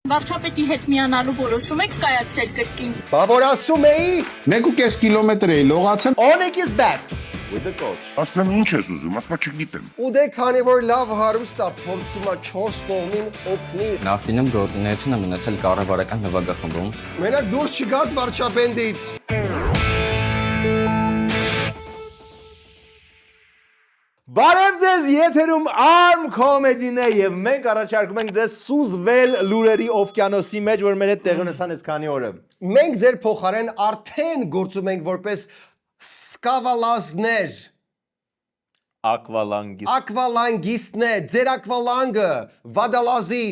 Վարչապետի հետ միանալու որոշում եք կայացրել կրկին։ Բա որ ասում էի 1.5 կիլոմետր էի լողացել։ Onik is back with the coach Ասում ինչ ես ուզում, ասма չգիտեմ։ ու դե քանի որ լավ հարուստ է փորձում է 4 կողմին օգնի Նախկինում գործունեությունը մնացել կառավարական նվագախմբում։ մենակ դուրս չգաս վարչապետից Բարև ձեզ, եթերում ARM Comedy-ն է եւ մենք առաջարկում ենք ձեզ սուզվել լուրերի օվկիանոսի մեջ, որ մեր հետ տեղ ունեցան այս քանի օրը։ Մենք ձեր փոխարեն արդեն գործում ենք որպես սկավալազներ, ակվալանգիստներ, ձեր ակվալանգը, վադալազի։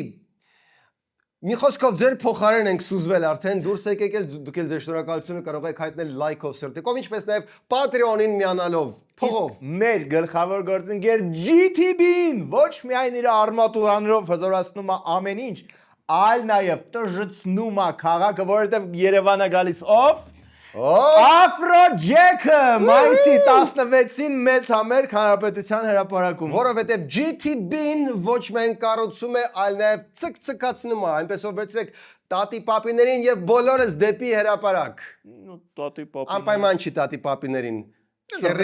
Մի խոսքով ձեր փոխարեն ենք սուզվել արդեն, դուրս եկեք դուք էլ ձեր շնորհակալությունը կարող եք հայտնել լայքով, սրտիկով, ինչպես նաև Patreon-ին միանալով, փողով։ Մեր գլխավոր գործընկեր GTB-ն ոչ միայն իր արմատուրաներով հզորացնում է ամեն ինչ, այլ նաև տժժցնում է քաղաքը, որովհետև Երևանը գալիս ով Afrojack-ը մայիսի 16-ին մեծ համերգ հանրապետության հրապարակում, որովհետև GTB-ն ոչ միայն կառուցում է, այլ նաև ցկցկացնում է, այնպես որ վերցրեք տատի պապիներին եւ բոլորս դեպի հրապարակ։ Տատի պապին։ Անպայման չի տատի պապիներին։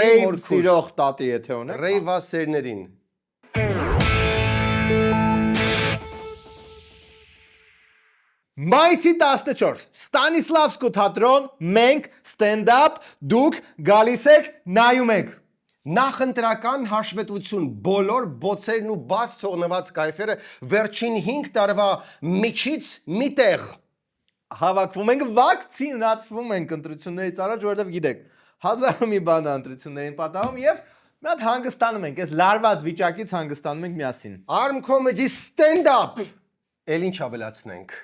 Ռեյվ սիրող տատի եթե ունեք։ Ռեյվասերներին։ Մայիսի 14 Ստանիսլավսկու թատրոն, մենք ստենդափ, դուք գալիս եք, նայում եք։ Նախընտրական հաշվետվություն, բոլոր բոցերն ու բաց թողնված կայֆերը վերջին 5 տարվա միջից միտեղ հավաքվում ենք, վակցինացվում ենք ընտրություններից առաջ, որովհետև գիտեք, հազար մի բան է ընտրություններին պատահում եւ մի հատ հանգստանում ենք, այս լարված վիճակից հանգստանում ենք միասին։ ARM Comedy stand-up։ Էլ ինչ ավելացնենք։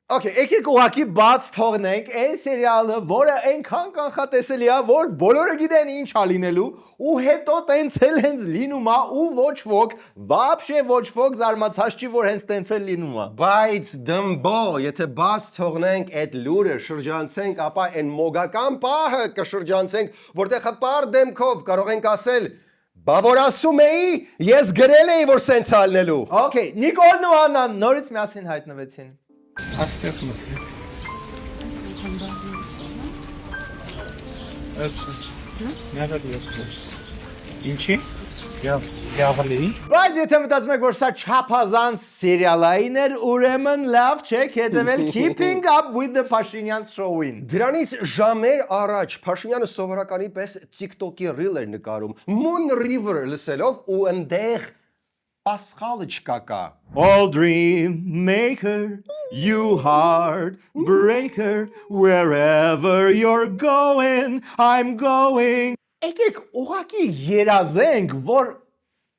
Okay, եկեք ուղակի բաց թողնենք այն սերիալը, որը այնքան կանխատեսելի է, որ բոլորը գիտեն ինչ ա լինելու, ու հետո տենց էլ հենց լինում է, ու ոչ ոք, вообще ոչ ոք զարմացած չի, որ հենց տենց էլ լինում է։ Բայց դմբո, եթե բաց թողնենք այդ լուրը, շրջանցենք, ապա այն մոգական պահը կշրջանցենք, որտեղ հպար դեմքով կարող ենք ասել Բա որ ասում էի, ես գրել էի, որ սենց ալնելու։ Okay, Նիկոլն ու Աննան նորից միասին հայտնվեցին։ Աստեղ մտի։ Ինչի։ Բայց եթե մտածում եք, որ սա չափազանց սերիալային էր, ուրեմն լավ չեք հետևել Keeping Up with the Pashinyan Show-ին։ Դրանից ժամեր առաջ Փաշինյանը սովորականի պես TikTok-ի reel էր նկարում, Moon River լսելով ու ընդեղ Pascal չկա։ All dream maker, you heart breaker, wherever you're going, I'm going. Եկեք ուղակի երազենք, որ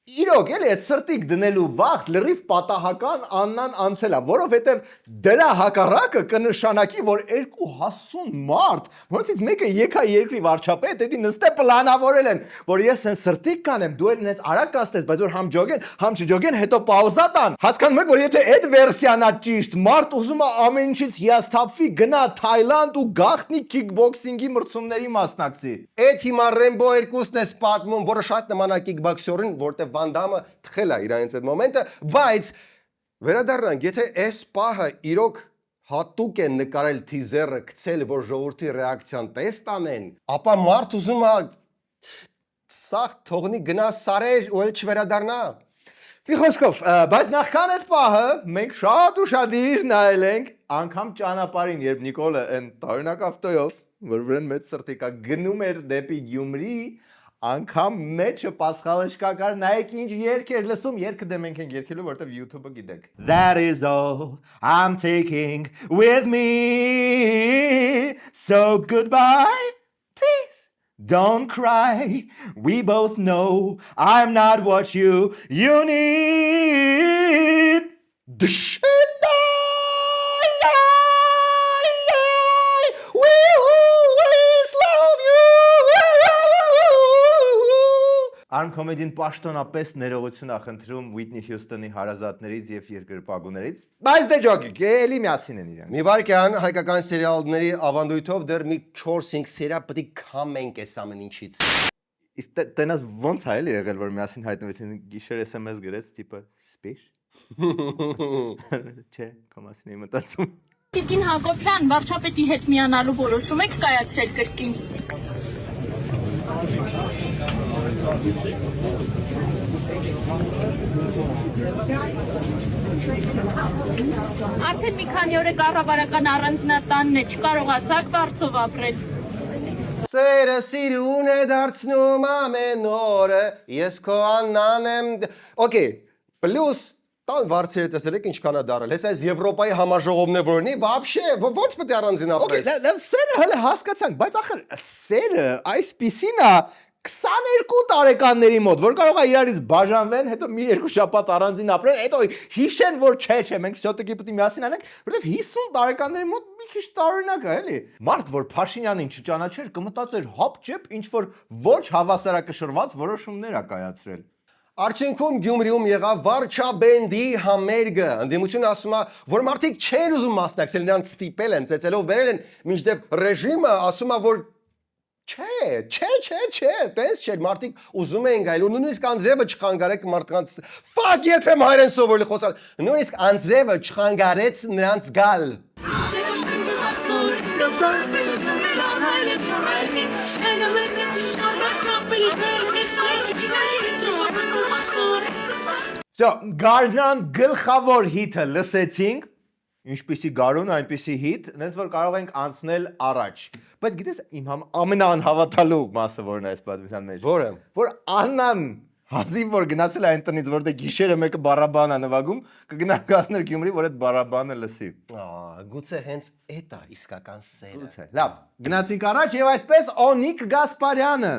իրոք էլի այդ սրտիկ դնելու վաղ լրիվ պատահական Աննան անցել է, որովհետև դրա հակառակը կնշանակի, որ երկու հասուն մարդ, որոնցից մեկը եկա երկրի վարչապետ, դա նստե պլանավորել են, որ ես այն սրտիկ կանեմ, դու էլ ինձ արագ կաստես, բայց որ համ ջոգեն, համ չջոգեն, հետո պաուզա տան։ Հասկանում եք, որ եթե այդ վերսիան է ճիշտ, մարդ ուզում է ամեն ինչից հիասթափվի, գնա Թայլանդ ու գաղտնի քիքբոքսինգի մրցումների մասնակցի։ Այդ հիմա Ռեմբո 2-ն է պատմում, որը շատ նման է քիքբոքսերին, որտեղ Van Damme թխել է իրանից այդ մոմենտը, բայց վերադառնանք, եթե այս պահը իրոք հատուկ են նկարել թիզերը, գցել, որ ժողովրդի ռեակցիան տեստ անեն, ապա մարդ ուզում է սաղ թողնի գնա սարեր ու էլ չվերադառնա։ Մի խոսքով, բայց նախքան այդ պահը մենք շատ ուշադիր նայել ենք անգամ ճանապարհին, երբ Նիկոլը այն տարօրինակ ավտոյով, որ վրան մեծ սրտիկա գնում էր դեպի Գյումրի, անգամ մեջը Պասխալը չկար, նայեք ինչ երգ էր լսում, երգը դե մենք ենք երգելու, որտեվ YouTube-ը գիտեք։ That is all I'm taking with me. So goodbye, please don't cry. We both know I'm not what you need. ARM Comedy-ն պաշտոնապես ներողություն է խնդրում Whitney Houston-ի հարազատներից եւ երկրպագուներից, բայց դե ջոկիկ, էլի միասին են իրեն։ Մի վարքյան հայկական սերիալների ավանդույթով դեռ մի 4-5 սերիա պետք է քամենք այս ամեն ինչից։ Իսկ տենաս ոնց է էլի եղել, որ միասին հայտնվեցին գիշեր SMS գրեց, տիպը սպիշ։ Չէ, կոմասին եմ մտածում։ Տիկին Հակոբյան, վարչապետի հետ միանալու որոշում եք կայացրել կրկին։ Արդեն մի քանի օր է կառավարական առանձնատանն է, չկարողացաք բարձով ապրել։ Սերը սիրուն է դարձնում ամեն օրը, ես քո Աննան եմ։ Okay, պլյուս տան վարձերը տեսել եք ինչքան է դարել։ Հեսա այս Եվրոպայի համաժողովն է որնի, вообще ո՞նց պետք է առանձին ապրես։ Okay, սերը հələ հասկացանք, բայց ախր սերը այսպիսին է 22 տարեկանների մոտ, որ կարող է իրարից բաժանվեն, հետո մի երկու շաբաթ առանձին ապրեն, հետո հիշեն, որ չէ, մենք սյոտիկի պետք է միասին անենք, որովհետև 50 տարեկանների մոտ մի քիչ տարօրինակ է, էլի։ Մարդ, որ Փաշինյանին չճանաչեր, կմտածեր հապ-ճեպ ինչ որ ոչ հավասարակշռված որոշումներ է կայացրել։ Արդյունքում Գյումրիում եղավ վարչաբենդի համերգը։ Ընդդիմությունը ասում է, որ մարդիկ չեն ուզում մասնակցել, նրանք ստիպել են, ծեծելով բերել են, մինչդեռ ռեժիմը ասում է, որ Չէ, տես չէ, մարդիկ ուզում էին գայլ, ու նույնիսկ անձրևը չխանգարեք մարդկանց, fuck երբեմ հայերեն սովորելի խոսալ, նույնիսկ անձրևը չխանգարեց նրանց գալ։ Գարնան գլխավոր հիթը լսեցինք, ինչպիսի գարուն, այնպիսի հիթ, նենց որ կարող ենք անցնել առաջ։ Բայց գիտես իմ ամենաանհավատալու մասը որն է այս պատմության մեջ։ Որը։ Որ Աննան հազիվ որ գնացել է այն տնից, որտեղ գիշերը մեկը բարաբան է նվագում, կգնահատներ Գյումրի, որ այդ բարաբանը լսի։ Գուցե հենց էդ է իսկական սերը։ Գուցե։ Լավ, գնացինք առաջ եւ այսպես Օնիկ Գասպարյանը։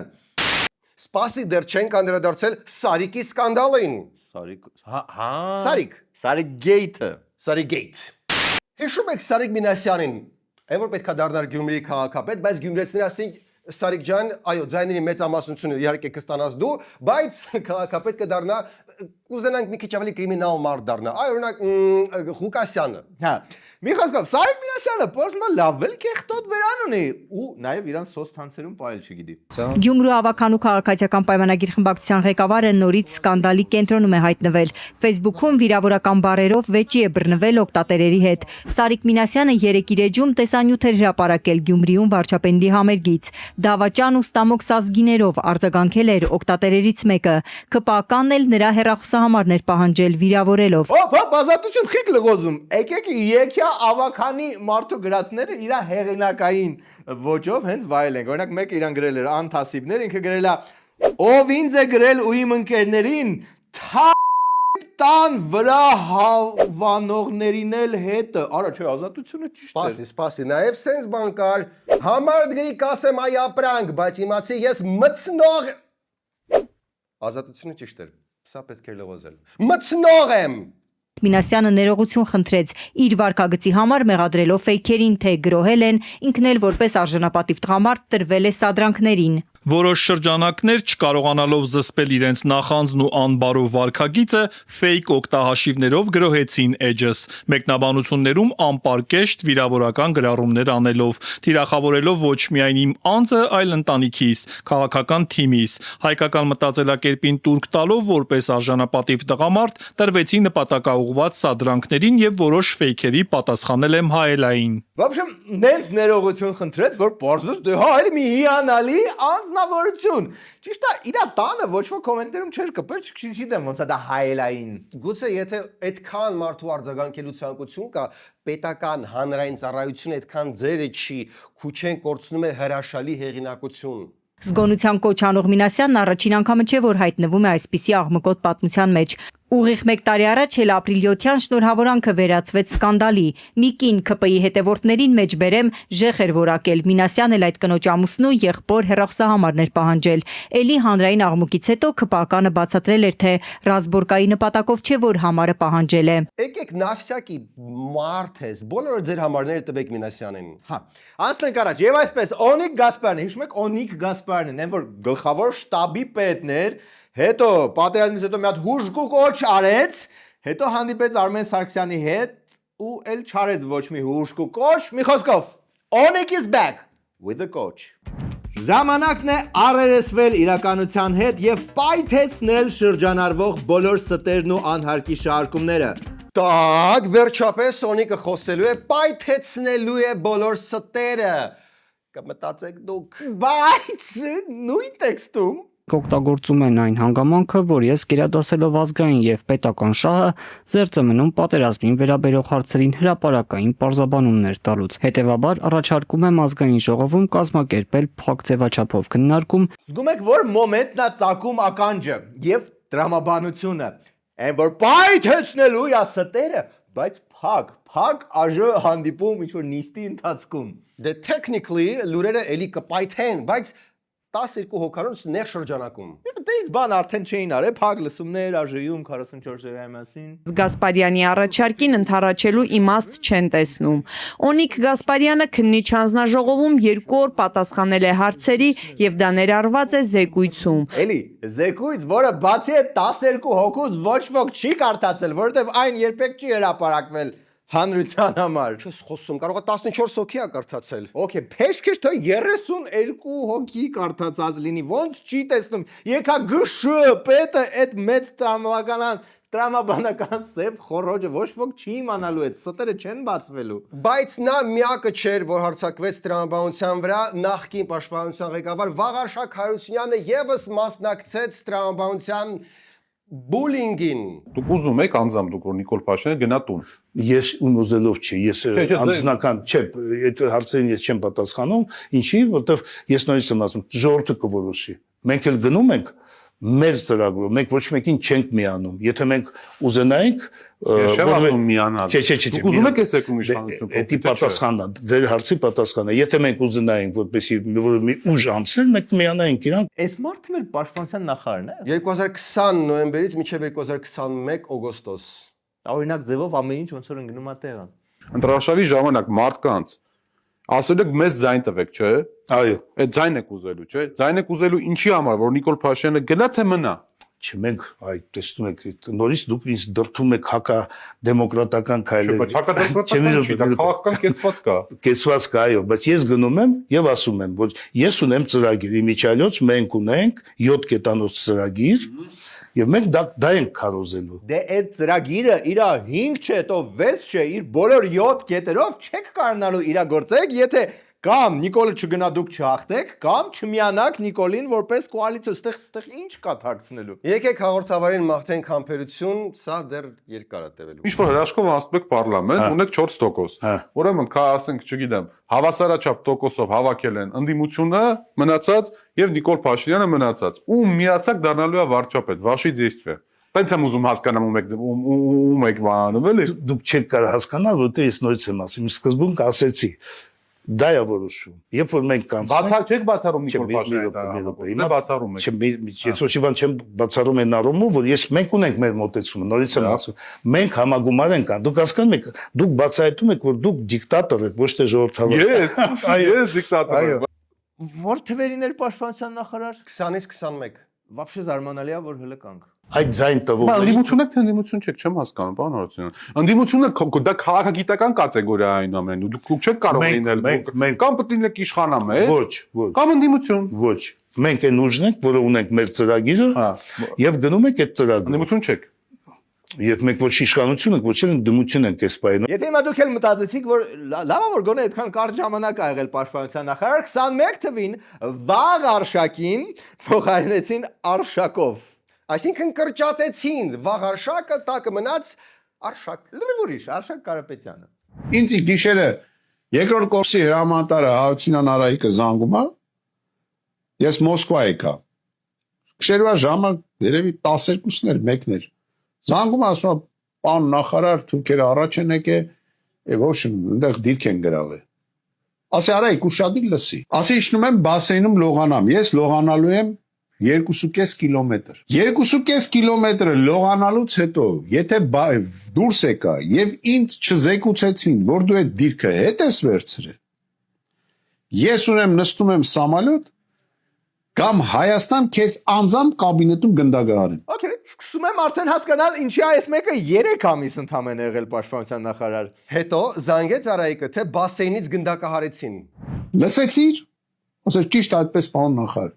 Սպասի դեռ չենք անդրադարձել Սարիկի սկանդալին։ Սարիկ գեյթը։ Սարիկ գեյթ։ Հիշում եք Սարիկ Մինասյանին, այն որ պետք է դառնար Գյումրիի քաղաքապետ, բայց գյումրեցիները ասին Սարիկ ջան, այո, ձայների մեծամասնությունը իհարկե կստանաս դու, բայց քաղաքապետ կդառնա, կուզենանք մի քիչ ավելի կրիմինալ մարդ դառնա, այ օրինակ Ղուկասյանը։ Հա, մի խոսքով Սարիկ Մինասյանը փորձում լավվել կեղտոտ բերան ունի ու նաև իրան սոցցանցերում պայել չգիտի։ Գյումրու ավականու քաղաքացիական պայմանագիր խմբակցության ղեկավարը նորից սկանդալի կենտրոնում է հայտնվել։ Facebook-ում վիրավորական բառերով վեճի է բռնվել օգտատերերի հետ։ Սարիկ Մինասյանը 3 իր էջում տեսանյութ էր հրապարակել Գյումրիում վարչապետի համերգից։ Դավաճան ու ստամոք սազգիներով արձագանքել էր օգտատերերից մեկը։ ԿՊԱԿ-ն էլ նրա հեռախոսահամարներ պահանջել վիրավորելով։ Հոп, ազատություն խիք լղոզում։ Եկեք եկյա ավականի մարդու գրածները իր հեղինակային ոճով հենց վայելենք։ Օրինակ մեկը իրան գրել էր անթասիբներ, ինքը գրել է ով ինձ է գրել ու իմ ընկերներին տան վրա հավանողներին էլ հետը։ Արա չէ, ազատությունը ճիշտ է։ Սպասի, նաև սենց բան կար։ Համար դգրի կասեմ այ ապրանք, բայց իմացի ես մցնող ազատությունը ճիշտ էր։ Սա պետք է լղոզել։ Մցնող եմ։ Մինասյանը ներողություն խնդրեց իր վարկագծի համար մեղադրելով ֆեյքերին, թե գրոհել են, ինքն էլ որպես արժանապատիվ տղամարդ տրվել է սադրանքներին։ Որոշ շրջանակներ չկարողանալով զսպել իրենց նախանձն ու անբարո վարքագիծը ֆեյք օգտահաշիվներով գրոհեցին էջս, մեկնաբանություններում անպարկեշտ վիրավորական գրառումներ անելով, թիրախավորելով ոչ միայն իմ անձը, այլ ընտանիքիս, քաղաքական թիմիս, հայկական մտածելակերպին տուրք տալով որպես արժանապատիվ տղամարդ տրվեցի նպատակաուղղված սադրանքներին եւ որոշ ֆեյքերի պատասխանել եմ հայելային։ Вообще, նենց ներողություն խնդրեց, որ պարզվեց դե հա, էլի մի հիանալի անձնավորություն։ Ճիշտ է, իր տանը ոչ ոք կոմենտերում չէր կպել, չգիտեմ ոնց է դա հայելային։ Գուցե եթե այդքան մարդու արձագանքելու ցանկություն կա, պետական հանրային ծառայությունը այդքան ձերը չի, քուչեն կորցնում է հրաշալի հեղինակություն։ Զգոնության կոչ անող Մինասյանն առաջին անգամը չէ, որ հայտնվում է այսպիսի աղմկոտ պատմության մեջ։ Ուղիղ 1 տարի առաջ էլ ապրիլի 7-յան շնորհավորանքը վերածվեց սկանդալի։ Մի կին ԿՊ-ի հետևորդներին մեջ բերեմ ժեխ էր որակել։ Մինասյանն էլ այդ կնոջ ամուսնու եղբոր հեռախոսահամարներ պահանջել։ Էլի հանրային աղմուկից հետո ԿՊԱԿ-ը բացատրել էր, թե ռազմորկայի նպատակով չէ, որ համարը պահանջել է։ Եկեք նավսյակի մարդ ես, բոլորը ձեր համարները տվեք Մինասյանին։ Հա, անցնենք առաջ։ Եվ այսպես Օնիկ Գասպարյանը, հիշում եք Օնիկ Գասպարյանն, այն որ գլխավոր շտաբի պետն էր, հետո պատերազմից հետո մի հատ հուժկու կոչ արեց, հետո հանդիպեց Արմեն Սարգսյանի հետ ու էլ չարեց ոչ մի հուժկու կոչ, մի խոսքով Օնիկ is back with the coach։ Ժամանակն է առերեսվել իրականության հետ եւ պայթեցնել շրջանառվող բոլոր ստերն ու անհարկի շարժումները։ Так, վերջապես Սոնիկը խոսելու է, պայթեցնելու է բոլոր ստերը։ Կմտածեք դուք։ Բայց նույն տեքստում Օգտագործում են այն հանգամանքը, որ ես գերադասելով ազգային եւ պետական շահը զերծ եմ մնում պատերազմին վերաբերող հարցերին հրապարակային պարզաբանումներ տալուց։ Հետևաբար առաջարկում եմ ազգային ժողովում կազմակերպել փակ ձևաչափով քննարկում, զգում եք, որ մոմենտն է ծակում ականջը եւ տրամաբանությունը։ Այն որ պայթեցնելու է ստերը, բայց փակ աժը հանդիպում ինչ որ նիստի ընթացքում։ Դե technically լուրերը էլի կպայթեն, բայց 12 հոգանոց նեղ շրջանակում։ Դից բան արդեն չէին արել, փակ լսումներ ԱԺ-ում 44 օրյա մասին։ Գասպարյանի առաջարկին ընթառաջելու իմաստ չեն տեսնում։ Օնիկ Գասպարյանը քննիչ հանձնաժողովում 2 օր պատասխանել է հարցերի եւ դա ներառված է զեկույցում։ Էլի, զեկույց, որը բացի այդ 12 հոգուց ոչ ոք չի կարդացել, որովհետև այն երբեք չի հրապարակվել հանրության համար։ Չես խոսում, կարող է 14 հոգի է կարդացել։ Okay, փեշքեշ թե 32 հոգի կարդացած լինի, ոնց չի տեսնում։ Եկա գշ պետը այդ մեծ տրամաբանական սև խորոջը ոչ ոք չի իմանալու, այդ ստերը չեն բացվելու։ Բայց նա միակը չէր, որ հարցակվեց տրամաբանության վրա, նախկին պաշտպանության ղեկավար Վաղարշակ Հարությունյանը եւս մասնակցեց տրամաբանության բուլինգին։ Դուք ուզում եք անձամբ դուք որ Նիկոլ Փաշինյանը գնա տուն։ Ես ունոզելով չի, ես անձնական չէ, այդ հարցերին ես չեմ պատասխանում, ինչի, որտեվ ես նույնիսկ եմ ասում, ժողովուրդը կորոշի։ Մենք էլ գնում ենք մեր ծրագրով, մենք ոչ մեկին չենք միանում։ Եթե մենք ուզենայինք, Դուք ուզում եք եսեք իշխանություն։ Դա պատասխանն է, ձեր հարցի պատասխանն է։ Եթե մենք ուզենայինք, որպեսզի մի ուժ անցնել, մենք միանայինք իրան։ Այս մարդը մեր պաշտպանության նախարարն է։ 2020 նոյեմբերից մինչև 2021 օգոստոս։ Օրինակ ձևով ամեն ինչ ոնց որ ընկնում է տեղը։ Ընտրաշավի ժամանակ մարդկանց ասել եք մեզ ձայն տվեք, չէ՞։ Այո։ Այդ ձայն եք ուզելու, չէ՞։ Ձայն եք ուզելու ինչի համար, որ Նիկոլ Փաշինյանը գնա թե մնա։ Չմենք, այ տեսնում եք, նորից դուք ինձ դրթում եք հակա դեմոկրատական քայլեր։ Բայց հակադեմոկրատական չի, դա քաղաքական կեցված կա։ Կեցված կա, այո, բայց ես գնում եմ եւ ասում եմ, որ ես ունեմ ծրագիր, իմիջիալոց մենք ունենք 7 կետանոց ծրագիր եւ մենք դա ենք քարոզելու։ Դե այդ ծրագիրը իր 5 չէ, то 6 չէ, իր բոլոր 7 կետերով չեք կարողանալու իրագործեք, եթե կամ Նիկոլը չգնա դուք չհաղթեք, կամ չմիանաք Նիկոլին որպես կոալիցիա, ստեղ ինչ կա թաքցնելու։ Եկեք հաղորդավարին մաղթենք համբերություն, սա դեռ երկար է տևելու։ Ինչ որ հրաշքով անցնում եք պարլամենտ, ունեք 4%։ Ուրեմն կա, ասենք, չգիտեմ, հավասարաչափ տոկոսով հավաքել են ընդդիմությունը մնացած եւ Նիկոլ Փաշինյանը մնացած։ Ու միացակ դառնալու է վարչապետ, ваши действия։ Տենց եմ ուզում հասկանամ ում եք բանում, էլի։ Դուք չեք կարող հասկանալ, որտեղ ես նորից եմ ասում, սկզբում կասեցի դա է որոշում։ Երբ որ մենք կանցնենք, չեք բացառում Նիկոլ Փաշինյանը։ Հիմա բացառում եք։ Ես ոչ մի բան չեմ բացառում այն առումով, որ մենք ունենք մեր մոտեցումը, նորից եմ ասում։ Մենք համագումար ենք, դուք հասկանում եք, դուք բացահայտում եք, որ դուք դիկտատոր եք, ոչ թե ժողովրդավար։ Ես դիկտատոր եմ։ Որ թվերին էր պաշտպանության նախարար 20-ից 21։ Вообще զարմանալի է, որ հələ կանք։ Այդ ձայն տվող։ Ընդդիմություն եք թե ընդդիմություն չեք, չեմ հասկանում, պարոն Հարությունյան։ Ընդդիմությունը դա քաղաքագիտական կատեգորիա է այն ամենը։ Դուք չեք կարող լինել կամ պետք է իշխանամետ, ոչ, կամ ընդդիմություն։ Ոչ։ Մենք այն ուժն ենք, որը ունենք մեր ծրագիրը, եւ գնում ենք այդ ծրագիրը։ Ընդդիմություն չեք։ Երբ մենք ոչ իշխանություն ենք, ոչ էլ ընդդիմություն ենք այս պահին։ Եթե հիմա դուք էլ մտածեցիք, որ լավ է որ գոնե այդքան կարճ ժամանակ ա եղել պաշտպանության նախարար, 21 թվին Վաղարշակին փոխարինեցին Արշակով։ Այսինքն կրճատեցին Վաղարշակը, տակը մնաց Արշակ։ Լրիվ ուրիշ, Արշակ Կարապետյանը։ Ինձ գիշերը երկրորդ կորսի հրամանատարը Հարությունյան Արայիկը զանգում է։ Ես Մոսկվա եկա։ Գիշերվա ժամը երևի 12-ն էր, 1-ն էր։ Զանգում ասում, պարոն նախարար, թուրքերը առաջ են եկել, եւ ոչ այնտեղ դիրք են գրավել։ Ասի Արայիկ ուշադիր լսի։ Ասի իջնում եմ բասեյնում լողանամ։ Ես լողանալու եմ 2.5 կիլոմետր։ 2.5 կիլոմետրը լողանալուց հետո, եթե դուրս եկա եւ ինձ չզեկուցեցին, որ դու այդ դիրքը հետ ես վերցրել, ես ունեմ նստում եմ սամալյոտ կամ Հայաստան քեզ անձամբ կաբինետում գնդակահարեն։ Okay, սկսում եմ արդեն հասկանալ ինչի այս մեկը 3 ամիս ընդամենը եղել պաշտպանության նախարար։ Հետո զանգեց Արայիկը, թե բասեյնից գնդակահարեցին։ Լսեցիր։ ասես ճիշտ այդպես պարոն նախարար։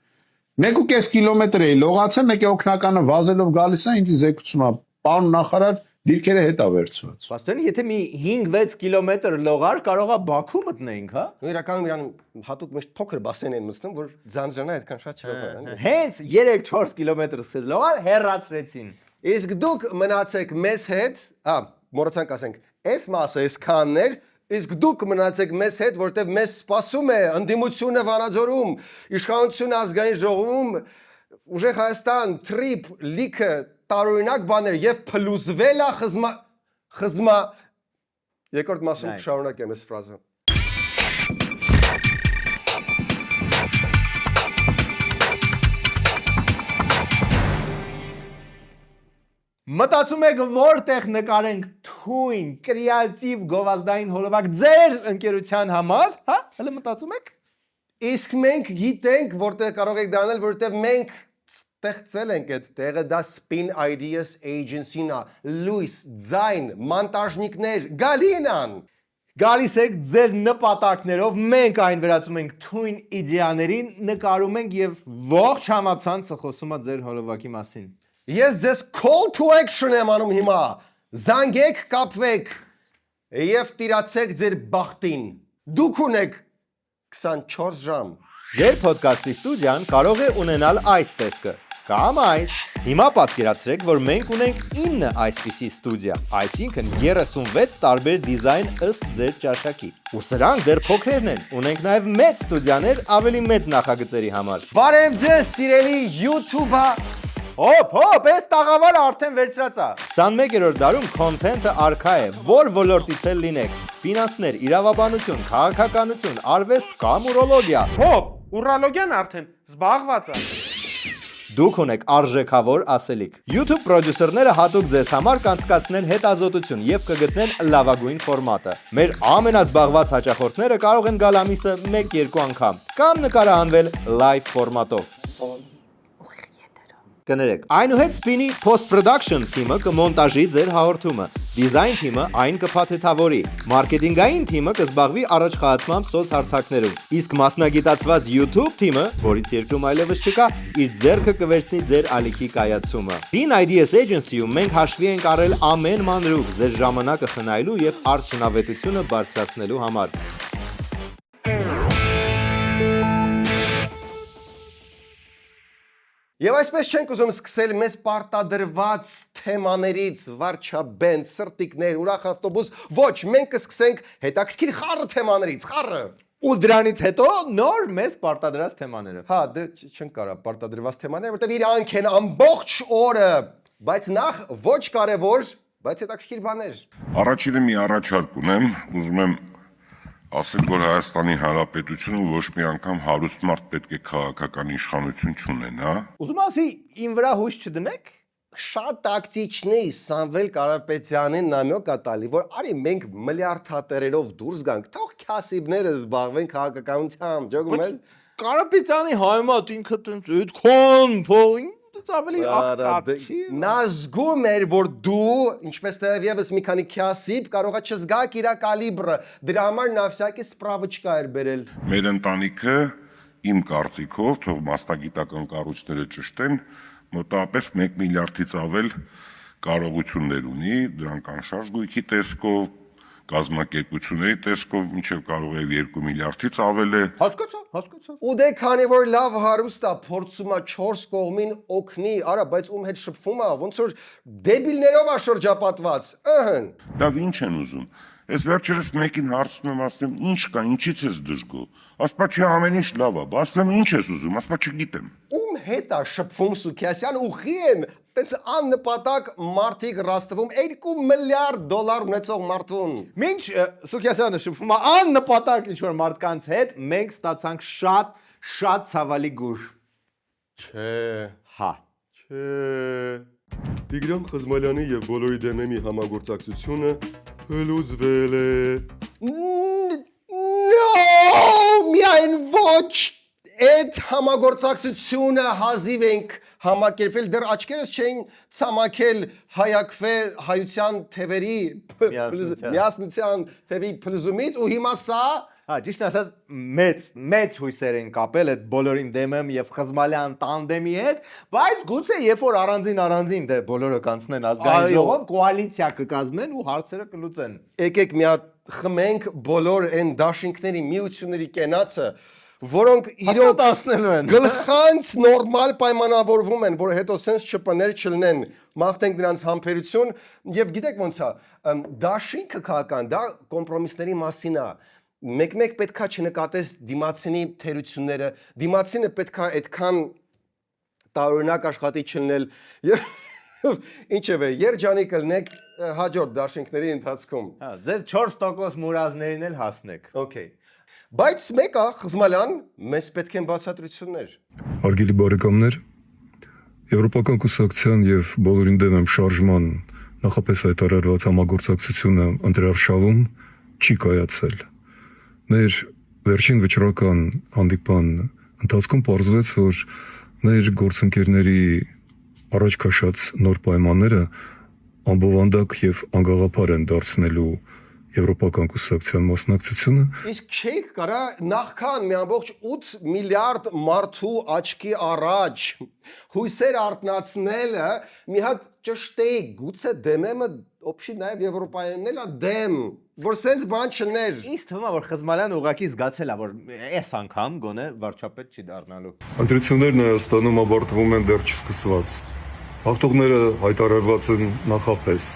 1.5 կիլոմետր էի լողացել, մեկ է օգնականը վազելով գալիս է, ինձ զեկուցում է, պարոն նախարար, դիրքերը հետ է վերցված։ Պաստորեն, եթե մի 5-6 կիլոմետր լողար, կարող է Բաքու մտնենք, հա։ Իրականում իրան հատուկ միշտ փոքր բասեն են մտնում, որ ձանձրանա այդքան շատ չլողան։ Հենց 3-4 կիլոմետր սկսեց լողալ, հեռացրեցին։ Իսկ դուք մնացեք մեզ հետ, մոռացանք ասենք, այս մասը այսքաններ, իսկ դուք մնացեք մեզ հետ, որտեղ մեզ սպասում է ընդդիմությունը Վանաձորում, իշխանություն ազգային ժողովում, ուժեղ Հայաստան, տրիպ, լիքը, տարօրինակ բաներ եւ փլուզվելա խզմա երկրորդ մասում շարունակեմ այս ֆրազը։ Մտածում եք որտեղ նկարենք թույն, կրեատիվ գովազդային հոլովակ ձեր ընկերության համար, հա? Հələ մտածում եք։ Իսկ մենք գիտենք որտեղ կարող եք դանել, որտեղ մենք ստեղծել ենք այդ տեղը, դա Spin Ideas Agency-ն է, լույս, ձայն, մոնտաժնիկներ, գալինան։ Գալիս եք ձեր նպատակներով, մենք այն վերածում ենք թույն իդեաներին, նկարում ենք եւ ողջ համացանցը խոսում է ձեր հոլովակի մասին։ Ես ձեզ call to action եմ անում հիմա, զանգեք, կապվեք եւ տիրացեք ձեր բախտին, դուք ունեք 24 ժամ։ Ձեր podcast-ի ստուդիան կարող է ունենալ այս տեսքը, կամ այս։ Հիմա պատկերացրեք, որ մենք ունենք 9 այսպիսի ստուդիա, այսինքն 36 տարբեր դիզայն ըստ ձեր ճաշակի։ Ու սրանք դեռ փոքրերն են, ունենք նաև մեծ ստուդիաներ ավելի մեծ նախագծերի համար։ Բարև ձեզ, սիրելի YouTube-ա։ Հոп, այս տաղավարը արդեն վերցրած է։ 21-րդ դարում content-ը արքա է, որ ոլորտից էլ լինեք։ Ֆինանսներ, իրավաբանություն, քաղաքականություն, արվեստ կամ ուրոլոգիա։ Հոп, ուրոլոգիան արդեն զբաղված է։ Դուք ունեք արժեքավոր ասելիք։ YouTube պրոդյուսերները հատուկ ձեզ համար կանցկացնեն հետազոտություն եւ կգտնեն լավագույն ֆորմատը։ Մեր ամենազբաղված հաճախորդները կարող են գալ ամիսը 1-2 անգամ կամ նկարահանվել live ֆորմատով։ Կներեք, այնուհետ Spin-ի post-production թիմը կմոնտաժի ձեր հաղորդումը, դիզայն թիմը այն կփաթեթավորի, մարքեթինգային թիմը կզբաղվի առաջխաղացմամբ սոցհարթակներում, իսկ մասնագիտացված YouTube թիմը, որից երկրում այլևս չկա, իր ձեռքը կվերցնի ձեր ալիքի կայացումը։ Spin Ideas Agency-ում մենք հաշվի ենք առել ամեն մանրուք ձեր ժամանակը խնայելու եւ արդյունավետությունը բարձրացնելու համար։ Եվ այսպես չենք ուզում սկսել մեզ պարտադրված թեմաներից, վարչաբենդ, սրտիկներ, ուրախ ավտոբուս, ոչ, մենք կսկսենք հետաքրքիր խառը թեմաներից, խառը։ Ու դրանից հետո նոր մեզ պարտադրած թեմաները։ Հա, դե չենք կարա պարտադրված թեմաները, որտեղ իրանք են ամբողջ օրը, բայց նախ ոչ կարևոր, բայց հետաքրքիր բաներ։ Առաջինը մի առաջարկ ունեմ, ուզում եմ ասել, որ Հայաստանի Հանրապետությունը ոչ մի անգամ հարուստ մարդ պետք է քաղաքական իշխանություն չունենա։ Ուզում ասի իմ վրա հույս չդնեք։ Շատ տակտիչնի Սամվել Կարապետյանին նամյոկ ատալի, որ արի մենք միլիարդատերերով դուրս գանք, թող քասիբները զբաղվեն քաղաքականությամբ, ջոգում ես։ Կարապետյանի հայմատ ինքը տենց այդքան փող ավելի աղքատ չի։ Նա զգում էր, որ դու, ինչպես նաև եւս մի քանի քասիբ կարողա չզգաք իր կալիբրը, դրա համար նավսյակի սպրավոչկա էր բերել։ Մեր ընտանիքը իմ կարծիքով, թող մասնագիտական կառույցները ճշտեն, մոտավորապես 1 միլիարդից ավել կարողություններ ունի, դրանք անշարժ գույքի տեսքով, կազմակերպությունների տեսքով մինչև կարող է 2 միլիարդից ավել է։ Հասկացա։ Ու դե քանի որ լավ հարուստ է, փորձում է 4 կողմին օգնի, արա, բայց ում հետ շփվում է, ոնց որ դեբիլներով է շրջապատված, ըհն։ Լավ, ինչ են ուզում։ Ես վերջերս մեկին հարցնում եմ, ասում եմ, ինչ կա, ինչից ես դժգոհ։ Ասում է, չէ, ամեն ինչ լավ է, ասում եմ, ինչ ես ուզում, ասում է, չգիտեմ։ Ում հետ է շփվում Սուքիասյան, ուղի են, տենց աննպատակ մարդիկ ռաստվում 2 միլիարդ դոլար ունեցող մարդուն։ Մինչ Սուքիասյանը շփվում է աննպատակ ինչ-որ մարդկանց հետ, մենք ստացանք շատ ցավալի գուշ։ Չէ։ Հա։ Չէ։ Տիգրան Խզմալյանի եւ բոլորի դեմեմի համագործակցությունը հլուզվել է։ Միայն ոչ։ Այդ համագործակցությունը հազիվ ենք համակերպել, դեռ աչքերս չէին ցամաքել հայակվե հայության թևերի միասնության թևերի փլուզումից ու հիմա սա Հա, ճիշտ ասած մեծ հույսեր են կապել այդ բոլորին դեմ եմ եւ Խզմալյան տանդեմի հետ, բայց գուցե երբ որ առանձին դե բոլորը կանցնեն ազգային ժողով, կոալիցիա կկազմեն ու հարցերը կլուծեն։ Եկեք մի հատ խմենք բոլոր այն դաշինքների միությունների կենացը, որոնք իրոք գլխանց նորմալ պայմանավորվում են, որ հետո սենց չպներ չլնեն, մաղթենք նրանց համբերություն եւ գիտեք ոնց է, դաշինքը քաղաքական, դա կոմպրոմիսների մասին է։ Մեկ պետքա չնկատես դիմացինի թերությունները, դիմացինը պետքա այդքան տարօրինակ աշխատի չլնել եւ ինչեւ է, երջանիկ ելնեք հաջորդ դաշինքների ընթացքում։ Հա, ձեր 4% մուրազներին էլ հասնեք։ Okay։ Բայց մեկը Խզմալյան մեզ պետք են բացատրություններ։ Հարգելի բարեկամներ, Եվրոպական կուսակցության եւ բոլորին դեմ եմ շարժման նախապես հայտարարված համագործակցությունը ընտրարշավում չի կայացել։ Մեր վերջին վճռական հանդիպան ընթացքում պարզվեց, որ մեր գործընկերների առաջ քաշած նոր պայմանները անբովանդակ եւ անգաղափար են դարձնելու Եվրոպական կուսակցության մասնակցությունը։ Իսկ չեք կարա նախքան մի ամբողջ 8 միլիարդ մարդու աչքի առաջ հույսեր արտնացնելը մի հատ ճշտեի գուցե դեմեմը օբշի նաև եվրոպայանն էլ դեմ որ սենց բան չներ։ Ինձ թվում է որ Խզմալյան ուղղակի զգացել է որ այս անգամ գոնե վարչապետ չի դառնալու։ Ընտրություններն Հայաստանում ավարտվում են դեռ չսկսված։ Հաղթողները հայտարարված են նախապես։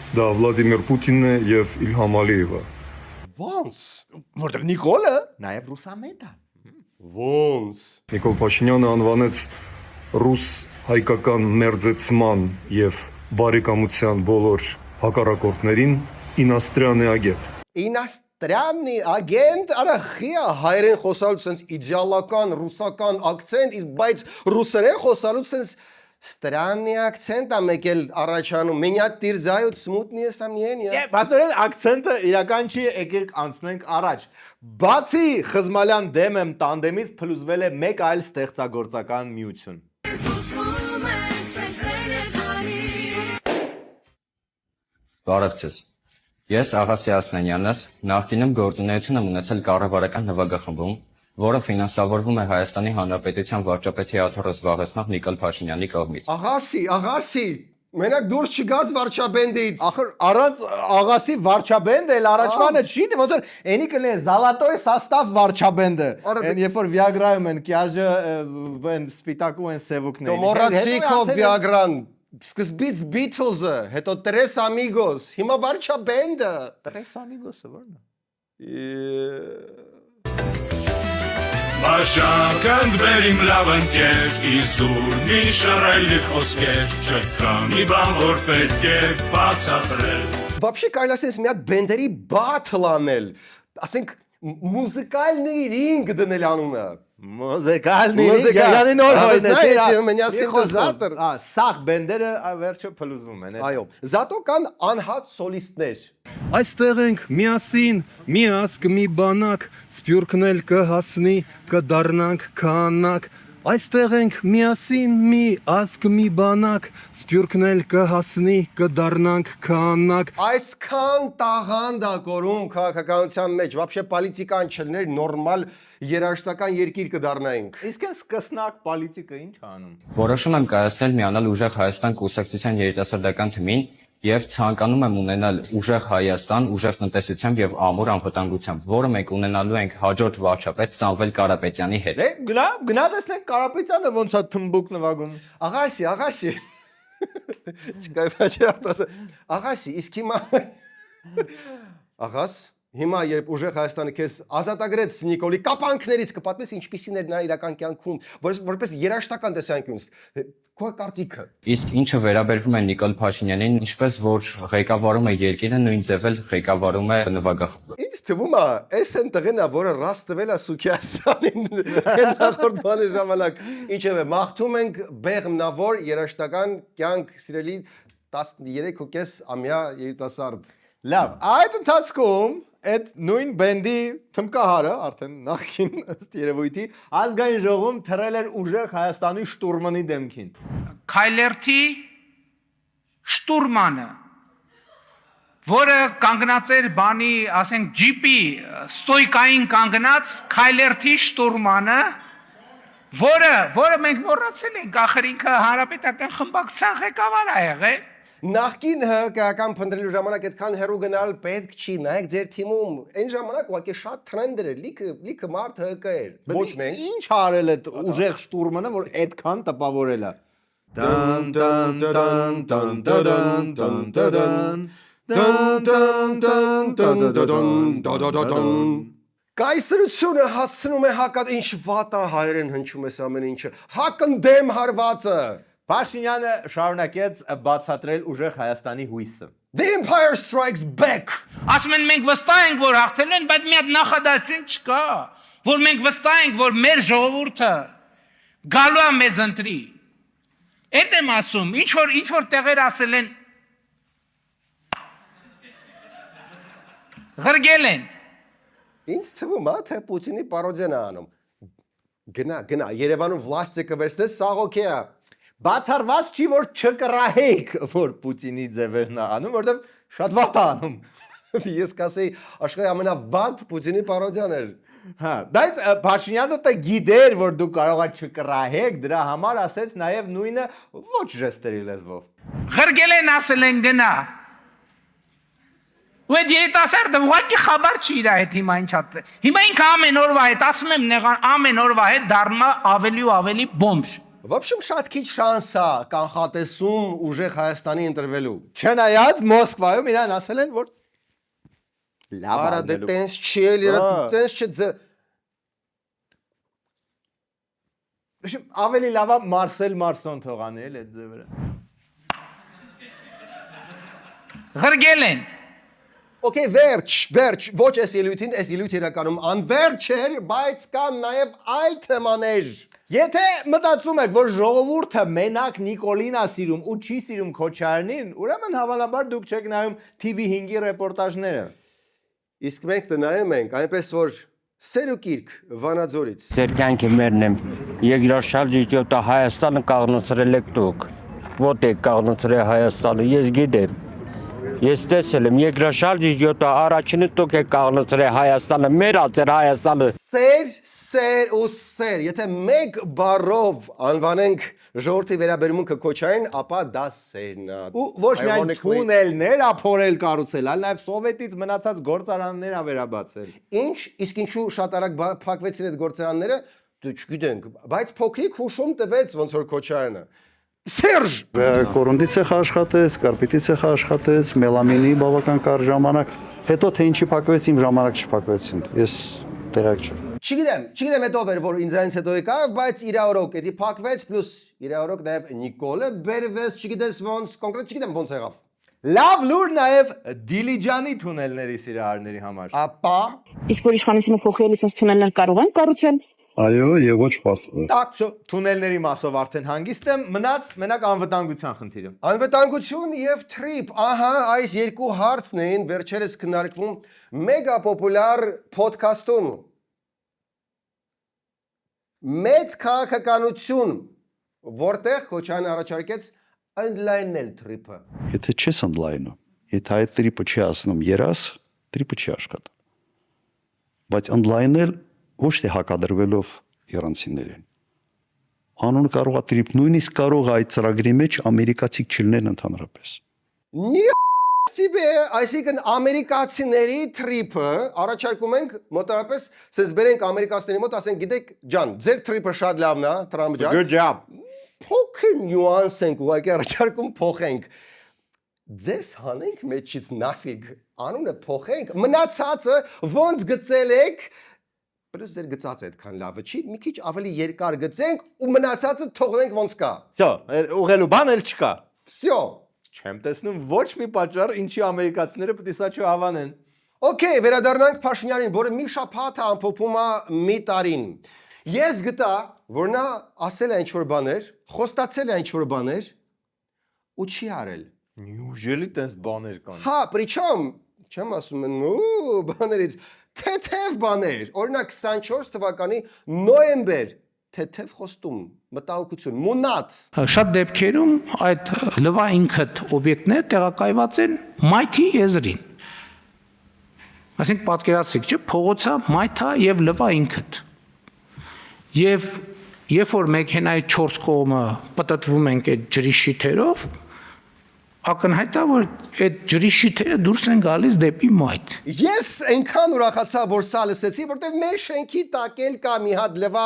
Դա Վլադիմիր Պուտինն է եւ Իլհամ Ալիևը։ Ոնց։ Որտեղ Նիկոլը նաև ռուսամետ է։ Ոնց։ Նիկոլ Փաշինյանը անվանեց ռուս հայկական մերձեցման եւ բարեկամության բոլոր հակառակորդներին ինաստրյանի ագետ։ Ինաստրյանի ագենտ, արա խիա հայերեն խոսալու սենց իդեալական ռուսական ակցենտ, իսկ բայց ռուսերեն խոսալու սենց Странный акцент am եկել առաջանում։ Меня терзают смутные сомнения։ Բացորեն акցենտը իրական չի, եկեք անցնենք առաջ։ Բացի Խզմալյան դեմ եմ տանդեմից փլուզվել է մեկ այլ ստեղծագործական միություն։ Բարև ձեզ։ Ես Աղասի Ասլանյանս նախկինում գործունեություն եմ ունեցել կառավարական նվագախմբում, որը ֆինանսավորվում է Հայաստանի Հանրապետության վարչապետի աթոռը զբաղեցնող Նիկոլ Փաշինյանի կողմից։ Աղասի, մենակ դուրս չգաս վարչաբենդից։ Ախր առանց Աղասի վարչաբենդը էլ առաջվանը չի, ոնց որ էնի կլինի Զալատոյ սաստավ վարչաբենդը։ Այն երբ որ Վիագրայում են կյաժը են սպիտակու են սևուկները։ Մորացիքով Վիագրան, սկզբից Beatles-ը, հետո Tres Amigos, հիմա վարչաբենդը։ Tres Amigos-ը ո՞րն է։ Բաշականք բերիմ լավ ընկեր, իզուրնի շարայլի խոսքեր, չկա մի բան, որ պետք է բացատրել։ Вообще կարելի ասես մի հատ բենդերի բաթլ անել, ասենք մուզիկալնի ռինգ դնել անունը։ Մուզիկալնի Յանի նոր знаете, у меня синтезатор։ Սաղ բենդերը վերջը փլուզվում են։ Այո, զատո կան անհատ սոլիստներ։ Այստեղ ենք միասին, մի ասկ, մի բանակ, սփյուռքն էլ կհասնի, կդառնանք քանակ։ Այստեղ ենք միասին, մի ասկ, մի բանակ, սփյուռքն էլ կհասնի, կդառնանք քանակ։ Այսքան տաղանդ ա կորում քաղաքականության մեջ, вообще պոլիտիկան չլներ նորմալ երաշտական երկիր կդառնայինք։ Իսկ այս սկսնակ պոլիտիկը ինչ անում։ Որոշում եմ կայացնել միանալ ուժեղ Հայաստան կուսակցության երիտասարդական թիմին եւ ցանկանում եմ ունենալ ուժեղ Հայաստան, ուժեղ տնտեսությամբ եւ ամուր անվտանգությամբ, որը մենք ունենալու ենք հաջորդ վարչապետ Սամվել Կարապետյանի հետ։ Գնա տեսնենք Կարապետյանը ոնց է թմբուկ նվագում։ Աղասի։ Աղասի, իսկ հիմա Աղաս Հիմա երբ ուժեղ Հայաստանը քեզ ազատագրեց Նիկոլի կապանքներից կպատմես ինչպիսին էր նա իրական կյանքում, որպես երաշտական տեսանկյունից, քո կարծիքը։ Իսկ ինչը վերաբերվում է Նիկոլ Փաշինյանին, ինչպես որ ղեկավարում է երկիրը, նույն ձևել ղեկավարում է նվագախմբը։ Ինձ թվում է, այս են տղեն է, որը ռաստ տվել է Սուքիասյանին նախորդ բանի ժամանակ։ Ինչևէ, մաղթում ենք բեղմնավոր երաշտական կյանք սիրելի 13.5 ամյա երիտասարդ։ Լավ, այդ ընթացքում այդ նույն բենդի թմկահարը արդեն նախքին ըստ երևույթի ազգային ժողովում թռել էր ուժեղ Հայաստանի շտուրմանի դեմքին։ Քայլերթի շտուրմանը որը կանգնած էր բանի, ասենք, ջիպի ստոյկային կանգնած Քայլերթի շտուրմանը, որը մենք մոռացել ենք, ախր ինքը հանրապետական խմբակցության ղեկավար ա եղել։ Նախկին հակական փնտրելու ժամանակ այդքան հեռու գնալ պետք չի, նայեք ձեր թիմում, այն ժամանակ ուղղակի շատ տրենդեր էր, լիքը մարդ ՀԿ էր։ Ոչ մենք։ Ինչ արել այդ ուժեղ շտուրմանը, որ այդքան տպավորել է։ Դան դան դան դան դան դան դան դան Կայսրությունը հասցնում է հակատ ինչ վատա հայերեն հնչում է ամեն ինչը։ Հակընդեմ հարվածը։ Փաշինյանը շարունակեց բացատրել ուժեղ Հայաստանի հույսը։ The Empire Strikes Back։ Ասում են մենք վստահ ենք, որ հաղթել են, բայց մի հատ նախադասություն չկա, որ մենք վստահ ենք, որ մեր ժողովուրդը գալու է մեզ ընտրի։ Էդ եմ ասում, ինչ որ տեղեր ասել են Ղրգել են։ Ինձ թվում է, թե Պուտինի պարոդիան է անում։ Գնա, Երևանում վլաստը կվերցնես, սաղ օքեյ է։ Բացառված չի, որ չկրահեիք, որ Պուտինի ձևերն է անում, որտեղ շատ վատ է անում։ Ես կասեի, աշխարհի ամենավատ Պուտինի պարոդիան էր։ Հա, բայց Փաշինյանը դա գիտեր, որ դու կարող ես չկրահեք, դրա համար ասեց նաև նույնը ոչ ժեստերի լեզվով։ Ղրգել են ասել են գնա։ Ու այդ երիտասարդը ուղղակի խաբար չի իր հետ հիմա ինչա։ Հիմա ինքը ամեն օրվա հետ, ասում եմ նեղան, ամեն օրվա հետ դառնում է ավելի ու ավելի բոմբ։ В общем, շատ քիչ շանս է կանխատեսում ուժեղ Հայաստանի ընտրվելու։ Չնայած Մոսկվայում իրան ասել են, որ լավ Արա դե տենց չի էլ, տենց չէ։ Ավելի լավ է Մարսել Մարսոն թողանել այդ ձևերը։ Ղրգել են։ Okay, վերջ, ոչ այս ելույթին, այս ելույթ իրականում անվերջ էր, բայց կան նաև այլ թեմաներ։ Եթե մտածում եք, որ ժողովուրդը մենակ Նիկոլին է սիրում ու չի սիրում Քոչարյանին, ուրեմն հավանաբար դուք չեք նայում TV5-ի ռեպորտաժները։ Իսկ մենք դա նայում ենք, այնպես որ Սերուկիրք Վանաձորից։ Ձեր կյանքը մերն եմ։ Երկրաշարժի հետո Հայաստանը կաղնացրել եք դուք։ Ո՞տ եք կաղնացրել Հայաստանը, ես գիտեմ։ Ես տեսել եմ երկրաշարժի հետո առաջինը դուք եք կաղնացրել Հայաստանը, մեր ածեր Հայաստանը։ Սեր, եթե մեկ բառով անվանենք ժողովրդի վերաբերմունքը Քոչարյանին, ապա դա սերն է։ Ու ոչ միայն թունելներ ապորել կառուցել, այլ նաև սովետից մնացած գործարաններ ա վերաբացել։ Իսկ ինչու շատ արագ փակվեցին այդ գործարանները, դու չգիտենք, բայց փոքրիկ հուշում տվեց ոնց որ Քոչարյանը։ Սերժ Կորունդի ցեխ աշխատեց, կարպետի ցեխ աշխատեց, մելամինի բավական կարճ ժամանակ, հետո թե ինչի փակվեց, իմ ժամանակ չփակվեցին։ Ես տեղակ չեմ։ Չգիտեմ հետո որ ինձանից հետո եկավ, բայց իրավորոք էդի փակվեց, պլյուս իրավորոք նաև Նիկոլը բերվեց, չգիտես ոնց, կոնկրետ չգիտեմ ոնց եղավ։ Լավ լուր նաև Դիլիջանի թունելների սիրահարների համար։ Ապա Իսկ որ իշխանությունը փոխելիս այս թունելներ կարող են կառուցել։ Այո, եւ ոչ բարձր։ Так, թունելների մասով արդեն հանգիստ եմ, մնաց մենակ անվտանգության խնդիրը։ Անվտանգություն եւ թրիփ, ահա այս երկու հարցն էին վերջերս քննարկվում մեգա պոպուլար ոդքասթում։ Մեծ քաղաքականություն, որտեղ Քոչարյանը առաջարկեց ընդլայնել թրիփը։ Եթե չես ընդլայնում, եթե այդ թրիփը չի ասնում երաս, թրիփը չի աշխատում։ Բայց ընդլայնել ոչ թե հակադրվելով իրանցիներին։ Անոնը կարող է թրիփ, նույնիսկ կարող է այդ ծրագրի մեջ ամերիկացիք չլինեն ընդհանրապես։ Այսինքն ամերիկացիների թրիփը առաջարկում ենք մոտավորապես սենց բերենք ամերիկացիների մոտ, ասենք գիտեք ջան, ձեր թրիփը շատ լավն է, Թրամփ ջան։ Good job։ Փոքր նյուանս ենք ուղղակի առաջարկում փոխենք։ Ձեզ հանենք մեջից նաֆիգ, անունը փոխենք, մնացածը ոնց գծել եք, պլյուս ձեր գծածը այդքան լավը չի, մի քիչ ավելի երկար գծենք ու մնացածը թողնենք ոնց կա։ Всё, ուղղելու բան էլ չկա։ Всё։ Չեմ տեսնում ոչ մի պատճառ, ինչի ամերիկացիները պետք է սա չհավանեն։ Okay, վերադառնանք Փաշինյանին, որը մի շաբաթ է ամփոփում է մի տարին։ Ես գտա, որ նա ասել է ինչ-որ բաներ, խոստացել է ինչ-որ բաներ ու չի արել։ Неужели տես բաներ կան։ Հա, причем, չեմ ասում, բաներից թեթև բաներ։ Օրինակ 24 թվականի նոյեմբեր թեթև խոստում, մտահոգություն, մունատ։ Շատ դեպքերում այդ լվա ինքդ օբյեկտները տեղակայված են մայթի եզրին։ Այսինքն պատկերացրեք, չէ՞, փողոցա մայթա եւ լվա ինքդ։ Եվ երբ որ մեքենայի 4 կողմը պատտվում ենք այդ ջրի շիթերով, ակնհայտ է, որ այդ ջրի շիթերը դուրս են գալիս դեպի մայթ։ Ես այնքան ուրախացա, որ սա լսեցի, որտեղ մեր շենքի տակ էլ կա մի հատ լվա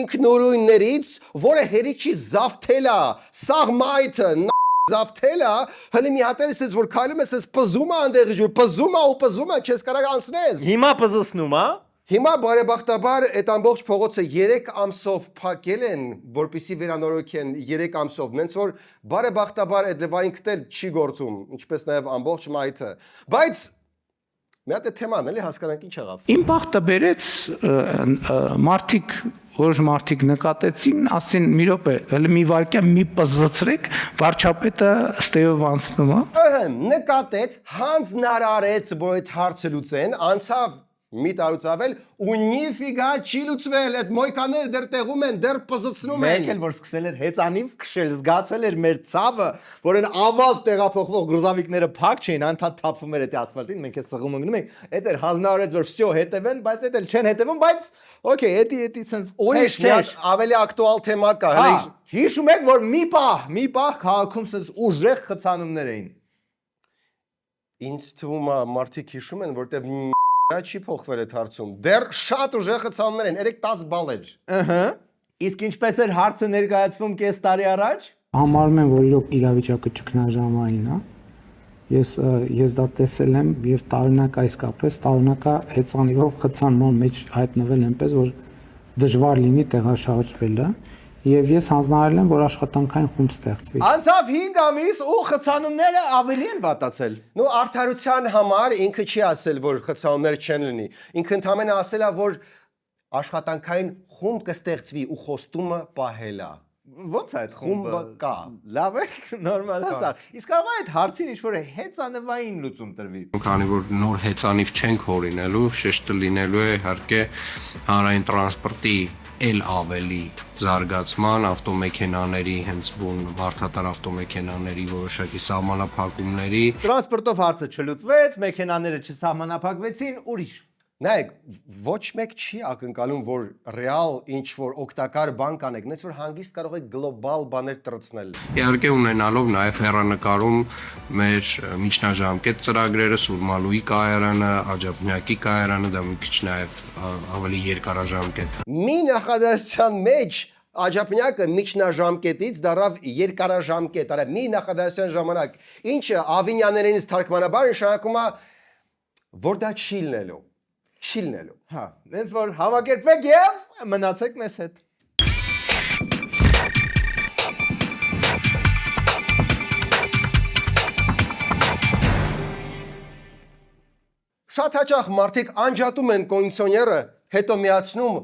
ինքնուրույններից, որը հերիքի զավթել է, սաղ մայթը, զավթել է, հələ մի հատ էս որ քայլում ես, պզում է անդեղի ջուր, պզում է, չես կարող անցնես։ Հիմա պզսնում, հա։ Հիմա բարեբախտաբար այդ ամբողջ փողոցը 3 ամսով փակել են, որպեսզի վերանորոգեն 3 ամսով։ Մենց որ բարեբախտաբար այդ լվային կտել չի գործում, ինչպես նաև ամբողջ մայթը։ Բայց մի հատ է թեման, էլի հասկանանք ինչ եղավ։ Իմ բախտը բերեց մարդիկ, որոշ մարդիկ նկատեցին, ասին մի րոպե, հələ մի վարքյան մի պզծրեք, վարչապետը ստեյով անցնում է։ Նկատեց, հանձնարարեց, որ այդ հարցը լուծեն, անցավ մի տարուց ավել ու նիֆիգա չի լուծվել, այդ մոյկաները դեռ տեղում են, դեռ պզծնում են։ Մենք էլ որ սկսել էր հեծանիվ քշել, զգացել էր մեր ցավը, որ այն ավազ տեղափոխվող գրուզավիկները փակ չէին, անդադ թափվում էր այդ ասֆալտին, մենք է սղում ընկնում ենք, այդ էր հանձնարարեց որ վсё հետևեն, բայց այդ էլ չեն հետևում, բայց օքեյ, էդի sense ուրիշ մի ավելի ակտուալ թեմա կա, հələ հիշում եք որ մի պահ քաղաքում sense ուժեղ խցանումներ էին։ Ինձ թվում է մարդիկ հիշում են, որտեվ չի փոխվել այդ հարցում։ Դեռ շատ ուժեղ խցանումներ են, 3-10 բալ էր։ Իսկ ինչպես էր հարցը ներկայացվում կես տարի առաջ։ Համարում եմ, որ իրոք իրավիճակը ճգնաժամային է։ Ես դա տեսել եմ եւ տարօրինակ է իսկապես, տարօրինակ է հեծանիվով խցանման մեջ հայտնվել այնպես, որ դժվար լինի տեղաշարժվելը։ Եվ ես հանձնարարել եմ, որ աշխատանքային խումբ ստեղծվի։ Անցավ 5 ամիս ու խցանումները ավելի են վատացել։ Նու արդարության համար ինքը չի ասել, որ խցանումներ չեն լինի։ Ինքը ընդհանրապես ասել է, որ աշխատանքային խումբ կստեղծվի ու խոստումը պահել է։ Ո՞նց է այդ խումբը կա։ Լավ է, նորմալ է սա։ Իսկ կարող է այդ հարցին ինչ-որ հեծանվային լուծում տրվի։ Քանի որ նոր հեծանիվ չենք հորինելու, շեշտը լինելու է իհարկե հանրային տրանսպորտի էլ ավելի զարգացման, ավտոմեքենաների, հենց բուն մարդատար ավտոմեքենաների որոշակի սահմանափակումների։ Տրանսպորտով հարցը չլուծվեց, մեքենաները չսահմանափակվեցին, ուրիշ։ Նայեք, ոչ մեկ չի ակնկալում, որ ռեալ ինչ-որ օգտակար բան կանեք, նենց որ հանգիստ կարող եք գլոբալ բաներ տրցնել։ Իհարկե ունենալով նաև հեռանկարում մեր միջնաժամկետ ծրագրերը, Սուրմալուի կայարանը, Աջափնյակի կայարանը, դա մի քիչ նաև ավելի երկարաժամկետ։ Մի նախադասության մեջ Աջափնյակը միջնաժամկետից դարավ երկարաժամկետ, արա մի նախադասության ժամանակ, ինչը Ավինյաներենից թարգմանաբար նշանակում է, որ դա չի լինելու։ Չի լինելու։ Հա, դες որ հավաքերպեք եւ մնացեք մեզ հետ։ Շատ հաճախ մարդիկ անջատում են կոնդիցիոները, հետո միացնում,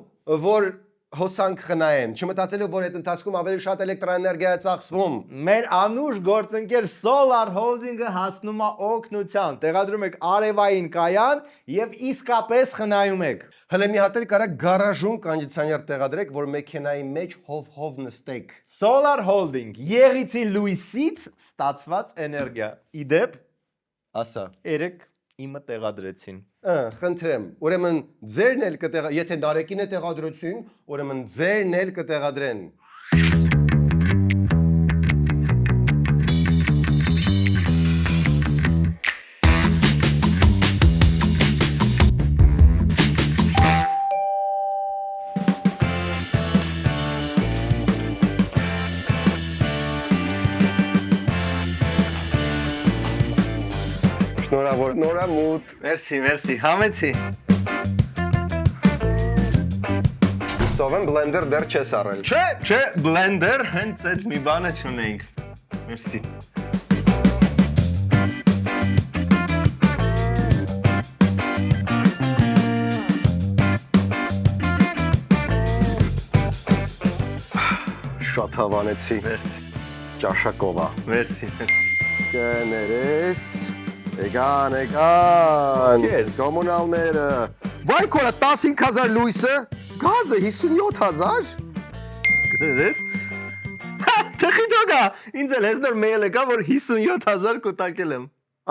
որ հոսանք խնայեն, չմտածելով, որ այդ ընթացքում ավելի շատ էլեկտրաէներգիա է ծախսվում։ Մեր անուշ գործընկեր Solar Holding-ը հասնում է օգնության։ Տեղադրում եք արևային կայան եւ իսկապես խնայում եք։ Հələ մի հատ էլ կարա գարաժում կոնդիցիոներ տեղադրեք, որ մեքենայի մեջ հով նստեք։ Solar Holding, Եղիցի լույսից ստացված էներգիա։ Իդեպ, ասա, երեք իմը տեղադրեցին։ Խնդրեմ, ուրեմն ձերն էլ եթե Նարեկին է տեղադրություն, ուրեմն ձերն էլ կտեղադրեն։ Շնորհավոր, նորամուտ։ Մերսի, համեցի։ Սովեն բլենդեր դեռ չես առել։ Չէ, բլենդեր հենց այդ մի բանը չունեինք։ Մերսի։ Շատ հավանեցի։ Մերսի։ Ճաշակով է։ Մերսի։ Կներես։ Էգան, կոմունալները։ Վայ կորա 15000 լույսը, գազը 57000։ Գրես։ Թխի դոգա, ինձ էլ հեսնոր մեյլ եկա, որ 57,000 կուտակել եմ։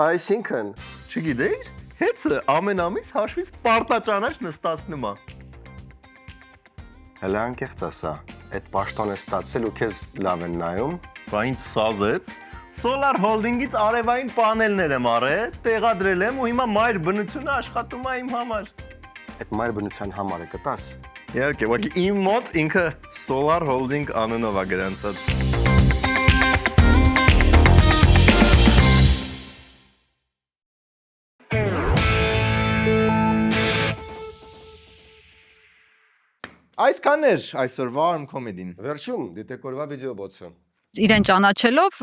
Այսինքն, Չգիտեիր, հեծը ամեն ամիս հաշվից պարտաճանաչ նստացնում է։ հələ անկեղծ ասա, այդ պաշտոն է ստացել ու քեզ լավ են նայում։ Բա ինձ սազեց։ Solar Holding-ից արևային պանելներ եմ արել, տեղադրել եմ ու հիմա մայր բնությունը աշխատում է իմ համար։ Այդ մայր բնության համար է կտաս։ Իհարկե, ուղղակի իմ մոտ ինքը Solar Holding անունով է գրանցած։ Այսքանն էր այսօրվա Arm Comedy-ն։ Վերջում դիտեկորվա վիդեոբոցը։ Իրեն ճանաչելով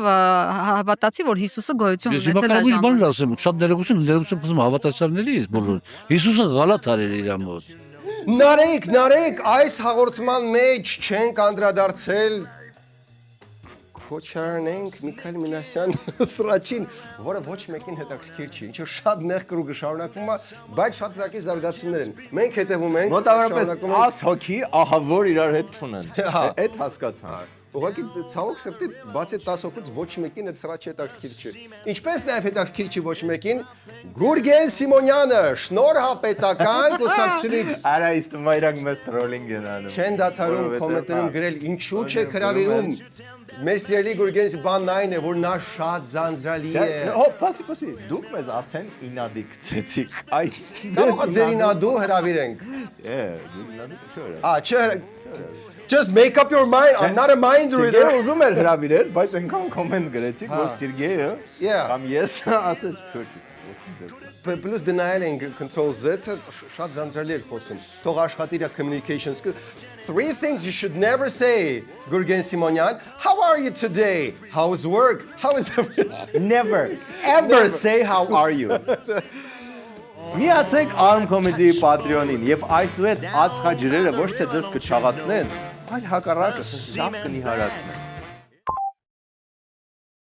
հավատացի, որ Հիսուսը գոյություն ունեցել է ժամանակ։ Բան ասեմ, շատ ներողություն խնդրում հավատացյալների ես բոլոր։ Հիսուսը գալատ արել իր մոտ։ Նարեկ, այս հաղորդման մեջ չենք անդրադարձել Քոչարնենք Միքայել Մինասյան սրաչին, որը ոչ մեկին հետաքրքիր չի, ինչը շատ նեղ կրուգը շարունակվում է, բայց շատ լակի զարգացումներ են։ Մենք հետևում ենք, մոտավորապես 10 հոգի ահավոր իրար հետ չունեն։ Այդ հասկացա։ Ուղղակի ցավոք սրտի բացի 10 հոգուց ոչ մեկին այդ սրաչը հետաքրքիր չի։ Ինչպես նաև հետաքրքիր չի ոչ մեկին Գուրգեն Սիմոնյանը, շնորհապետական կուսակցությունից։ Արա իստում իրանք մեծ տրոլինգ են անում։ Չեն դադարում կոմենտներում գրել ինչու՞ չեք հրավիրում։ Մեր սիրելի Գուրգենի բանն այն է, որ նա շատ ձանձրալի է։ Պասի, դուք մեզ արդեն ինադի գցեցիք։ Այ ձեր ինադու հրավիրենք։ Չէ։ Just make up your mind. I'm not a mind reader. Սիրգեյը ուզում էր հրավիրել, բայց այնքան կոմենտ գրեցիք, որ Սիրգեյը կամ ես ասեց չէ։ Plus denial and control Z շատ ձանձրալի էր խոսում։ Թող աշխատի իր communications. 3 things you should never say, Gurgen Simonyan. How are you today? How's work? How is everything? Never, ever say how are you. Միացեք Arm Comedy Patreon-ին եւ այսուհետ ածխաջրերը ոչ թե ձեզ կչաղացնեն, այլ հակառակը լավ կնիհարացնեն։